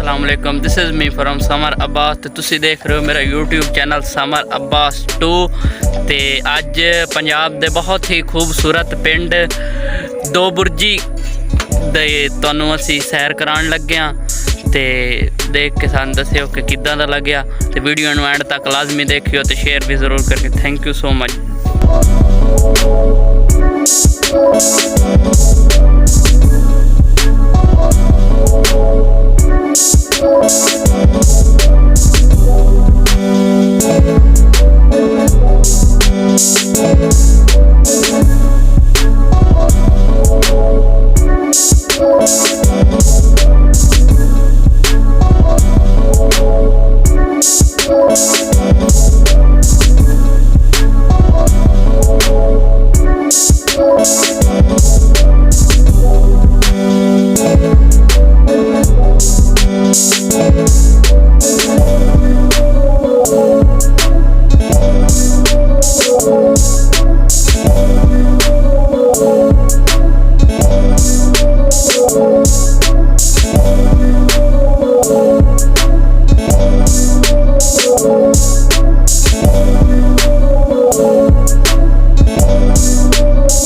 अस्सलामुअलैकुम this is me from summer Abbas तो तुसी देख रहे हो मेरा यूट्यूब चैनल समर अब्बास 2 ते अज पंजाब दे बहुत ही खूबसूरत पिंड दोबरजी दे तुहानू असी सैर करान लगे हाँ ते देख के सानू दस्सिओ कि किद्दां दा लग्या ते वीडियो नू एंड तक लाजमी देखियो ते शेयर भी ज़रूर करके थैंक यू सो मच।